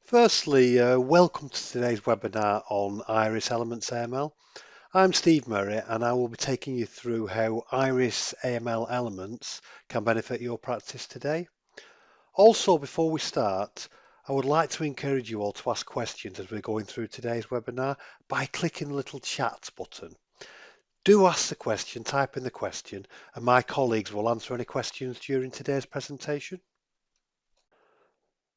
Firstly, welcome to today's webinar on IRIS Elements AML. I'm Steve Murray and I will be taking you through how IRIS AML elements can benefit your practice today. Also, before we start, I would like to encourage you all to ask questions as we're going through today's webinar by clicking the little chat button. Do ask the question, type in the question, and my colleagues will answer any questions during today's presentation.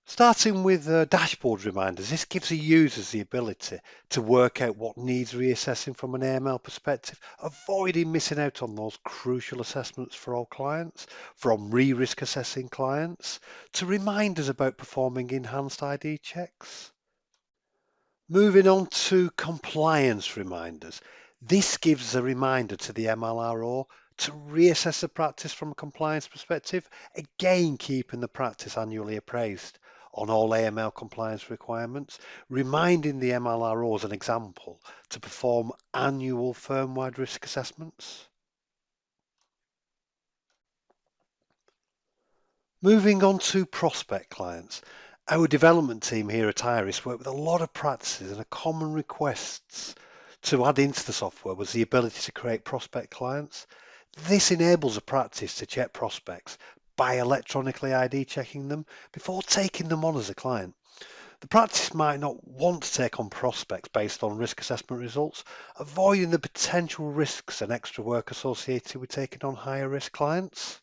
Starting with dashboard reminders, this gives the users the ability to work out what needs reassessing from an AML perspective, avoiding missing out on those crucial assessments for all clients, from re-risk assessing clients to reminders about performing enhanced ID checks. Moving on to compliance reminders. This gives a reminder to the MLRO to reassess the practice from a compliance perspective, again keeping the practice annually appraised on all AML compliance requirements, reminding the MLRO as an example to perform annual firm-wide risk assessments. Moving on to prospect clients. Our development team here at IRIS work with a lot of practices, and a common request to add into the software was the ability to create prospect clients. This enables a practice to check prospects by electronically ID checking them before taking them on as a client. The practice might not want to take on prospects based on risk assessment results, avoiding the potential risks and extra work associated with taking on higher risk clients.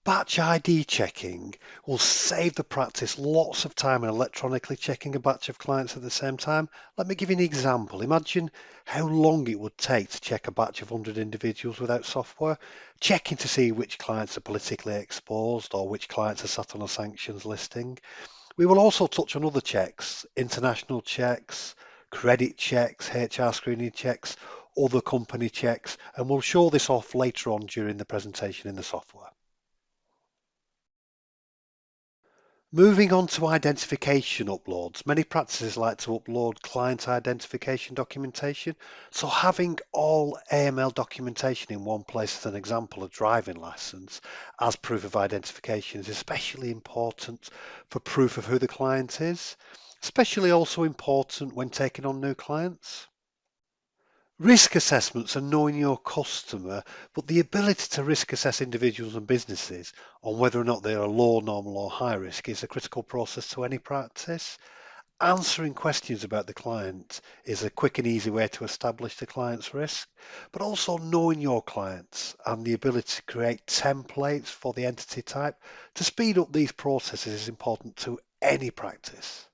Batch ID checking will save the practice lots of time in electronically checking a batch of clients at the same time. Let me give you an example. Imagine how long it would take to check a batch of 100 individuals without software, checking to see which clients are politically exposed or which clients are sat on a sanctions listing. We will also touch on other checks, international checks, credit checks, HR screening checks, other company checks, and we'll show this off later on during the presentation in the software. Moving on to identification uploads. Many practices like to upload client identification documentation, so having all AML documentation in one place as an example, a driving license, as proof of identification is especially important for proof of who the client is, especially also important when taking on new clients. Risk assessments are knowing your customer, but the ability to risk assess individuals and businesses on whether or not they are low, normal or high risk is a critical process to any practice. Answering questions about the client is a quick and easy way to establish the client's risk, but also knowing your clients and the ability to create templates for the entity type to speed up these processes is important to any practice.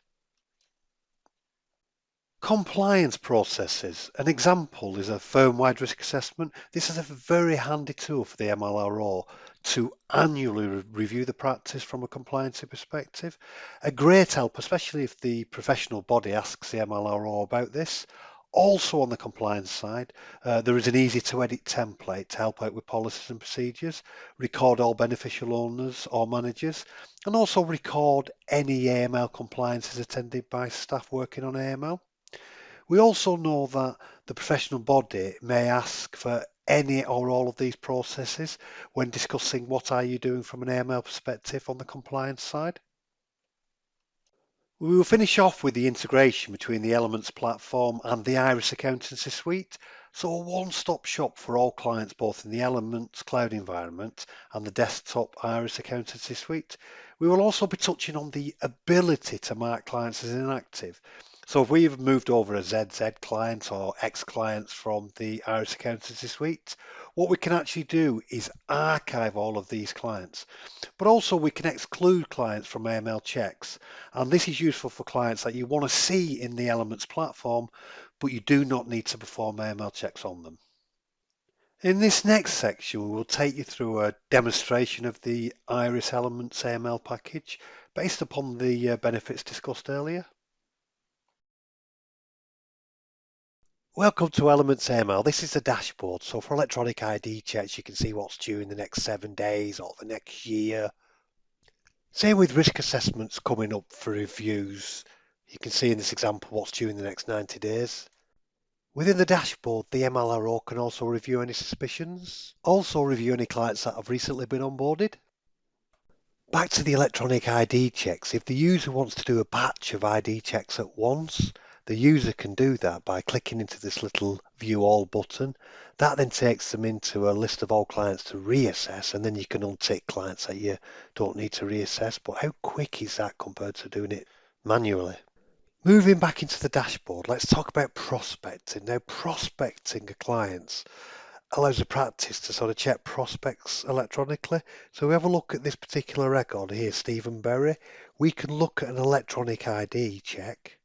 Compliance processes. An example is a firm-wide risk assessment. This is a very handy tool for the MLRO to annually review the practice from a compliance perspective. A great help, especially if the professional body asks the MLRO about this. Also on the compliance side, there is an easy to edit template to help out with policies and procedures, record all beneficial owners or managers, and also record any AML compliances attended by staff working on AML. We also know that the professional body may ask for any or all of these processes when discussing what are you doing from an AML perspective on the compliance side. We will finish off with the integration between the Elements platform and the IRIS accountancy suite, so a one-stop shop for all clients both in the Elements cloud environment and the desktop IRIS accountancy suite. We will also be touching on the ability to mark clients as inactive. So if we've moved over a ZZ client or X clients from the IRIS accountancy suite, what we can actually do is archive all of these clients, but also we can exclude clients from AML checks. And this is useful for clients that you want to see in the Elements platform, but you do not need to perform AML checks on them. In this next section, we will take you through a demonstration of the IRIS Elements AML package based upon the benefits discussed earlier. Welcome to Elements AML. This is the dashboard. So for electronic ID checks, you can see what's due in the next 7 days or the next year. Same with risk assessments coming up for reviews. You can see in this example what's due in the next 90 days. Within the dashboard, the MLRO can also review any suspicions, also review any clients that have recently been onboarded. Back to the electronic ID checks. If the user wants to do a batch of ID checks at once, the user can do that by clicking into this little View All button. That then takes them into a list of all clients to reassess, and then you can untick clients that you don't need to reassess. But how quick is that compared to doing it manually? Moving back into the dashboard, let's talk about prospecting. Now, prospecting a clients allows the practice to sort of check prospects electronically. So we have a look at this particular record here, Stephen Berry. We can look at an electronic ID check.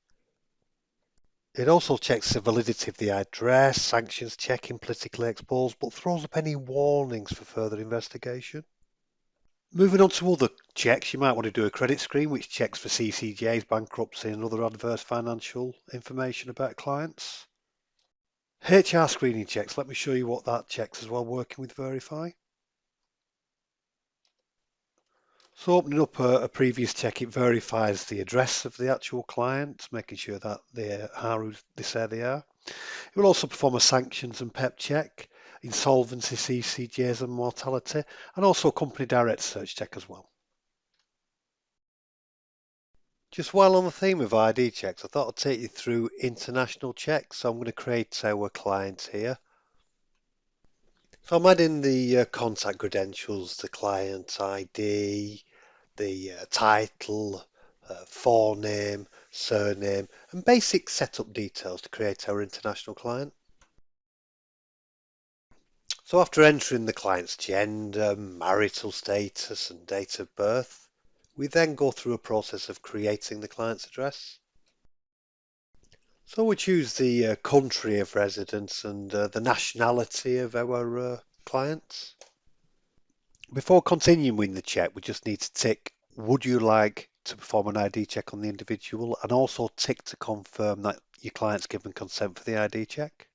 It also checks the validity of the address, sanctions checking, politically exposed, but throws up any warnings for further investigation. Moving on to other checks, you might want to do a credit screen, which checks for CCJs, bankruptcy, and other adverse financial information about clients. HR screening checks, let me show you what that checks as well, working with Verify. So opening up a previous check, it verifies the address of the actual client, making sure that they are who they say they are. It will also perform a sanctions and PEP check, insolvency, CCJs and mortality, and also a company direct search check as well. Just while on the theme of ID checks, I thought I'd take you through international checks. So I'm going to create our client here. So I'm adding the contact credentials, the client ID, the title, forename, surname, and basic setup details to create our international client. So after entering the client's gender, marital status, and date of birth, we then go through a process of creating the client's address. So we choose the country of residence and the nationality of our clients. Before continuing the check, we just need to tick, would you like to perform an ID check on the individual, and also tick to confirm that your client's given consent for the ID check.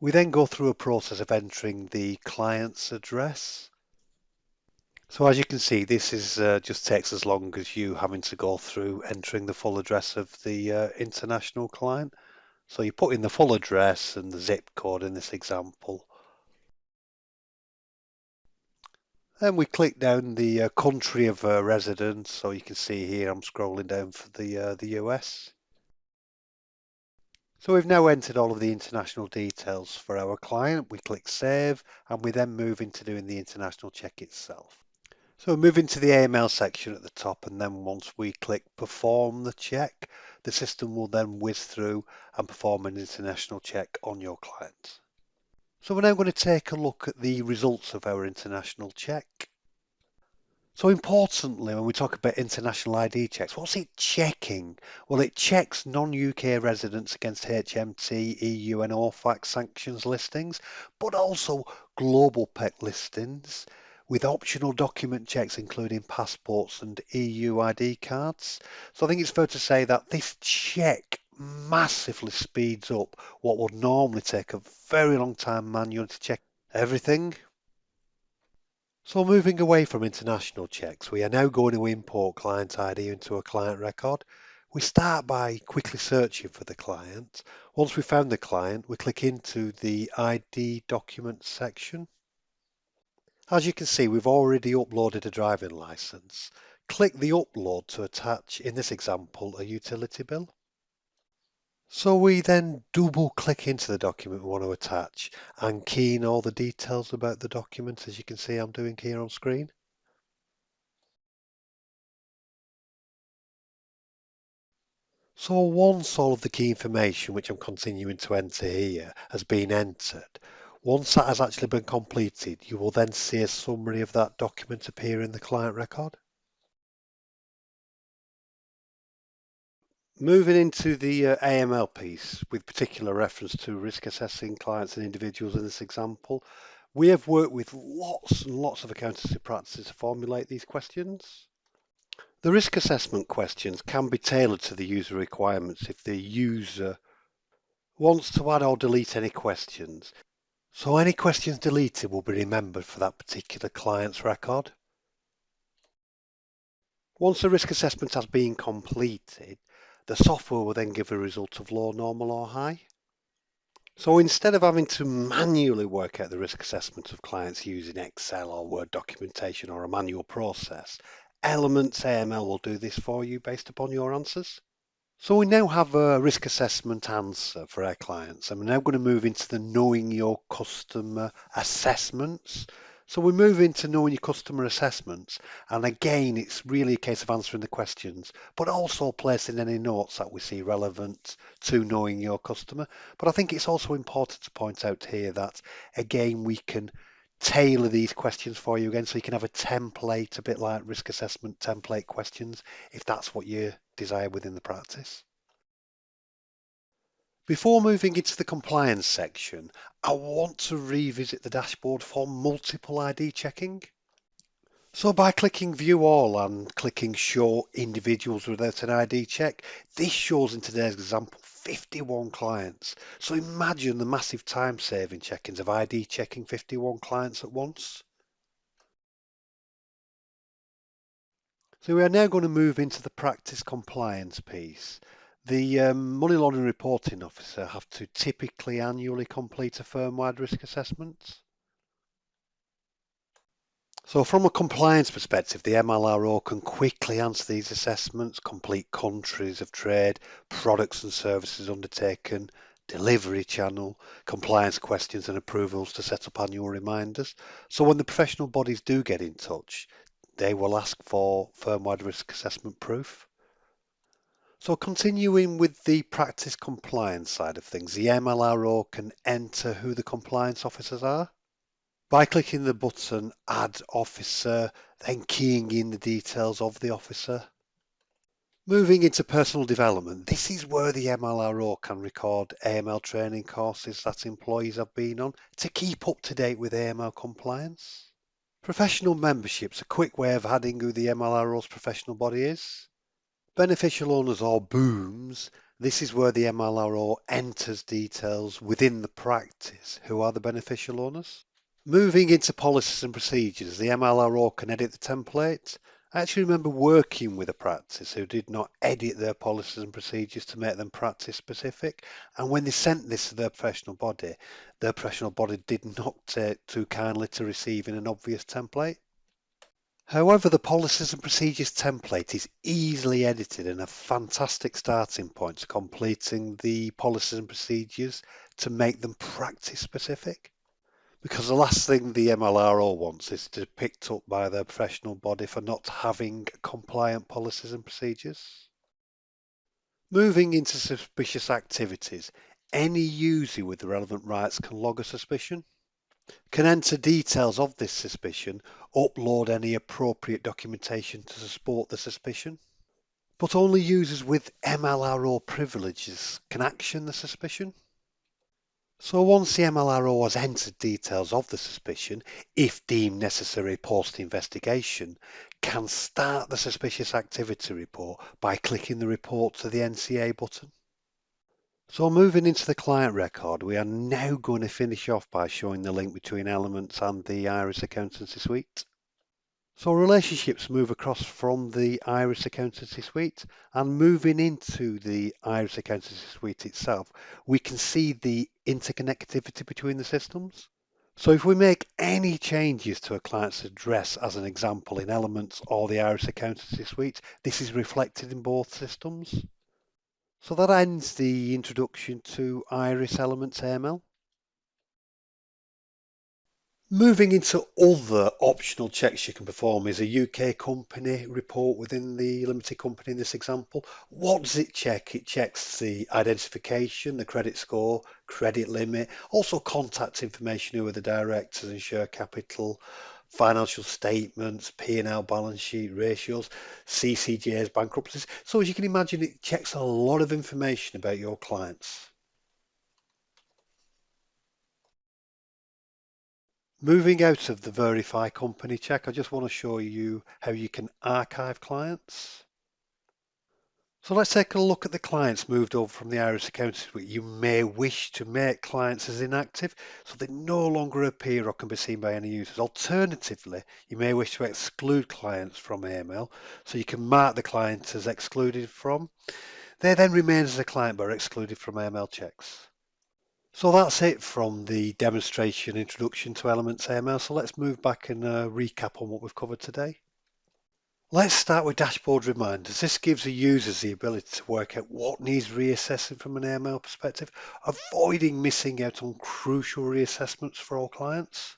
We then go through a process of entering the client's address. So as you can see, this is just takes as long as you having to go through entering the full address of the international client. So you put in the full address and the zip code in this example. Then we click down the country of residence. So you can see here I'm scrolling down for the US. So we've now entered all of the international details for our client. We click save and we then move into doing the international check itself. So we move into the AML section at the top, and then once we click perform the check, the system will then whiz through and perform an international check on your client. So we're now going to take a look at the results of our international check. So importantly, when we talk about international ID checks, what's it checking? Well, it checks non-UK residents against HMT, EU and OFAC sanctions listings, but also global PEC listings with optional document checks including passports and EU ID cards. So I think it's fair to say that this check massively speeds up what would normally take a very long time manually to check everything. So moving away from international checks, we are now going to import client ID into a client record. We start by quickly searching for the client. Once we've found the client, we click into the ID documents section. As you can see, we've already uploaded a driving license. Click the upload to attach, in this example, a utility bill. So we then double click into the document we want to attach and key in all the details about the document, as you can see I'm doing here on screen. So once all of the key information, which I'm continuing to enter here, has been entered, once that has actually been completed, you will then see a summary of that document appear in the client record. Moving into the AML piece, with particular reference to risk assessing clients and individuals in this example, we have worked with lots and lots of accountancy practices to formulate these questions. The risk assessment questions can be tailored to the user requirements if the user wants to add or delete any questions. So any questions deleted will be remembered for that particular client's record. Once the risk assessment has been completed, the software will then give a result of low, normal or high. So instead of having to manually work out the risk assessment of clients using Excel or Word documentation or a manual process, Elements AML will do this for you based upon your answers. So we now have a risk assessment answer for our clients, and we're now going to move into the knowing your customer assessments. So we move into knowing your customer assessments, and again, it's really a case of answering the questions, but also placing any notes that we see relevant to knowing your customer. But I think it's also important to point out here that, again, we can tailor these questions for you again, so you can have a template, a bit like risk assessment template questions, if that's what you desire within the practice. Before moving into the compliance section, I want to revisit the dashboard for multiple ID checking. So by clicking view all and clicking show individuals without an ID check, this shows in today's example 51 clients. So imagine the massive time saving check-ins of ID checking 51 clients at once. So we are now going to move into the practice compliance piece. The money laundering reporting officer have to typically annually complete a firm-wide risk assessment. So from a compliance perspective, the MLRO can quickly answer these assessments, complete countries of trade, products and services undertaken, delivery channel, compliance questions and approvals to set up annual reminders. So when the professional bodies do get in touch, they will ask for firm-wide risk assessment proof. So continuing with the practice compliance side of things, the MLRO can enter who the compliance officers are by clicking the button Add Officer, then keying in the details of the officer. Moving into personal development, this is where the MLRO can record AML training courses that employees have been on to keep up to date with AML compliance. Professional membership's a quick way of adding who the MLRO's professional body is. Beneficial owners or booms, this is where the MLRO enters details within the practice. Who are the beneficial owners? Moving into policies and procedures, the MLRO can edit the template. I actually remember working with a practice who did not edit their policies and procedures to make them practice specific. And when they sent this to their professional body did not take too kindly to receiving an obvious template. However, the policies and procedures template is easily edited and a fantastic starting point to completing the policies and procedures to make them practice specific. Because the last thing the MLRO wants is to be picked up by their professional body for not having compliant policies and procedures. Moving into suspicious activities, any user with the relevant rights can log a suspicion, can enter details of this suspicion, upload any appropriate documentation to support the suspicion, but only users with MLRO privileges can action the suspicion. So once the MLRO has entered details of the suspicion, if deemed necessary post-investigation, can start the suspicious activity report by clicking the report to the NCA button. So moving into the client record, we are now going to finish off by showing the link between Elements and the IRIS Accountancy Suite. So relationships move across from the IRIS Accountancy Suite, and moving into the IRIS Accountancy Suite itself, we can see the interconnectivity between the systems. So if we make any changes to a client's address, as an example, in Elements or the IRIS Accountancy Suite, this is reflected in both systems. So that ends the introduction to IRIS Elements AML. Moving into other optional checks you can perform is a UK company report within the limited company in this example. What does it check? It checks the identification, the credit score, credit limit, also contact information, who are the directors and share capital, financial statements, P&L balance sheet ratios, CCJs, bankruptcies. So as you can imagine, it checks a lot of information about your clients. Moving out of the verify company check, I just want to show you how you can archive clients. So let's take a look at the clients moved over from the IRIS account suite. You may wish to make clients as inactive so they no longer appear or can be seen by any users. Alternatively, you may wish to exclude clients from AML, so you can mark the client as excluded from. They then remain as a client but are excluded from AML checks. So that's it from the demonstration introduction to Elements AML. So let's move back and recap on what we've covered today. Let's start with dashboard reminders. This gives the users the ability to work out what needs reassessing from an AML perspective, avoiding missing out on crucial reassessments for all clients.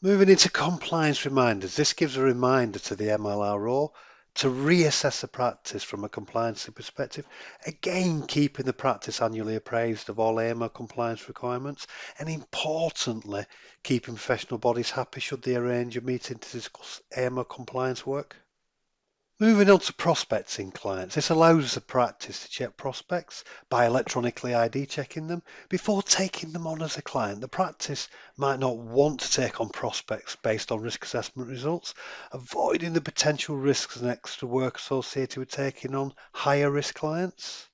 Moving into compliance reminders, this gives a reminder to the MLRO to reassess the practice from a compliance perspective, again keeping the practice annually appraised of all AML compliance requirements, and importantly, keeping professional bodies happy should they arrange a meeting to discuss AML compliance work. Moving on to prospecting clients, this allows the practice to check prospects by electronically ID checking them. Before taking them on as a client, the practice might not want to take on prospects based on risk assessment results, avoiding the potential risks and extra work associated with taking on higher risk clients.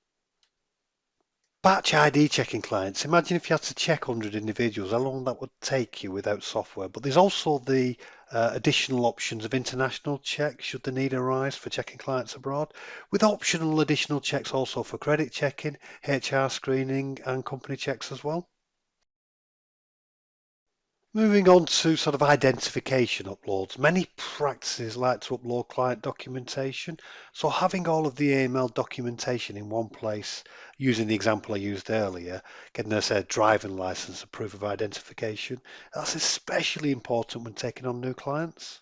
Batch ID checking clients. Imagine if you had to check 100 individuals, how long that would take you without software. But there's also the additional options of international checks should the need arise for checking clients abroad, with optional additional checks also for credit checking, HR screening and company checks as well. Moving on to sort of identification uploads. Many practices like to upload client documentation. So having all of the AML documentation in one place, using the example I used earlier, getting us a driving license, a proof of identification, that's especially important when taking on new clients.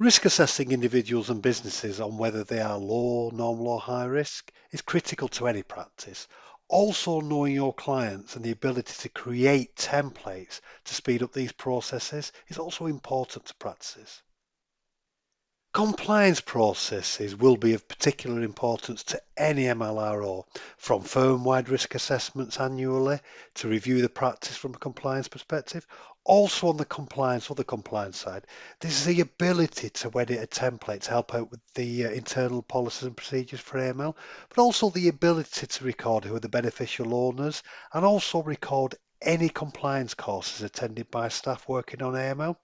Risk assessing individuals and businesses on whether they are low, normal or high risk is critical to any practice. Also knowing your clients and the ability to create templates to speed up these processes is also important to practices. Compliance processes will be of particular importance to any MLRO, from firm-wide risk assessments annually to review the practice from a compliance perspective. Also on the other compliance side, there's the ability to edit a template to help out with the internal policies and procedures for AML, but also the ability to record who are the beneficial owners and also record any compliance courses attended by staff working on AML.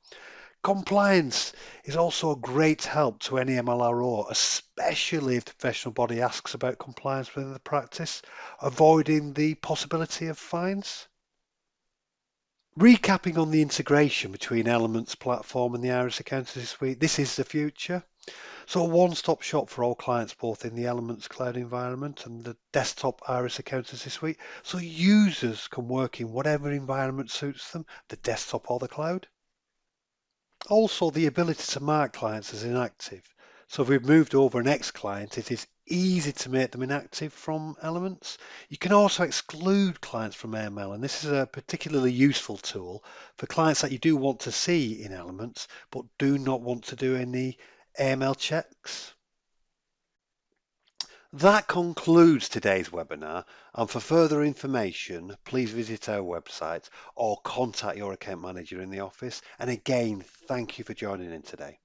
Compliance is also a great help to any MLRO, especially if the professional body asks about compliance within the practice, avoiding the possibility of fines. Recapping on the integration between Elements platform and the IRIS Accountancy Suite, this is the future. So a one-stop shop for all clients, both in the Elements cloud environment and the desktop IRIS Accountancy Suite, so users can work in whatever environment suits them, the desktop or the cloud. Also, the ability to mark clients as inactive. So if we've moved over an ex-client, it is easy to make them inactive from Elements. You can also exclude clients from AML, and this is a particularly useful tool for clients that you do want to see in Elements, but do not want to do any AML checks. That concludes today's webinar, and for further information, please visit our website or contact your account manager in the office. And again, thank you for joining in today.